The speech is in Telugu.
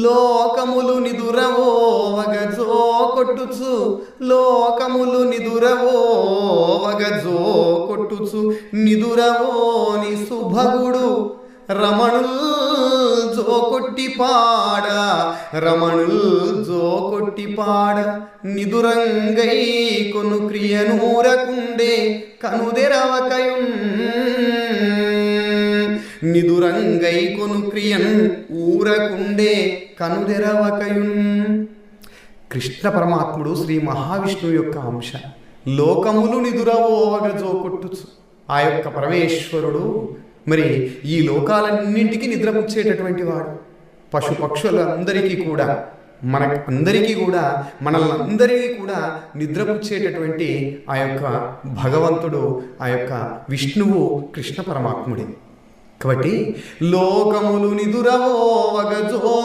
లోకములు నిదురవోవగ జో కొట్టుచు, లోకములు నిదురవోవగ జో కొట్టుచు, నిదురవోని సుభగుడు రమణుల్ జో కొట్టి పాడ, రమణుల్ జో కొట్టి పాడ. నిదురంగై కొను క్రియనూరకుండే కనుదెరవకయున్, నిదురంగై కొను క్రియన్ ఊరకుండే కనుదెరవకయున్. కృష్ణ పరమాత్ముడు శ్రీ మహావిష్ణువు యొక్క అంశ. లోకములు నిదురవోవగ జో కొట్టుచు, ఆ యొక్క పరమేశ్వరుడు మరి ఈ లోకాలన్నింటికి నిద్రపుచ్చేటటువంటి వాడు. పశుపక్షులందరికీ కూడా మనకందరికీ కూడా మనల్నందరికీ కూడా నిద్రపుచ్చేటటువంటి ఆ యొక్క భగవంతుడు, ఆ యొక్క విష్ణువు కృష్ణ పరమాత్ముడే. కాబట్టి లోకములు నిదురవోవగ జో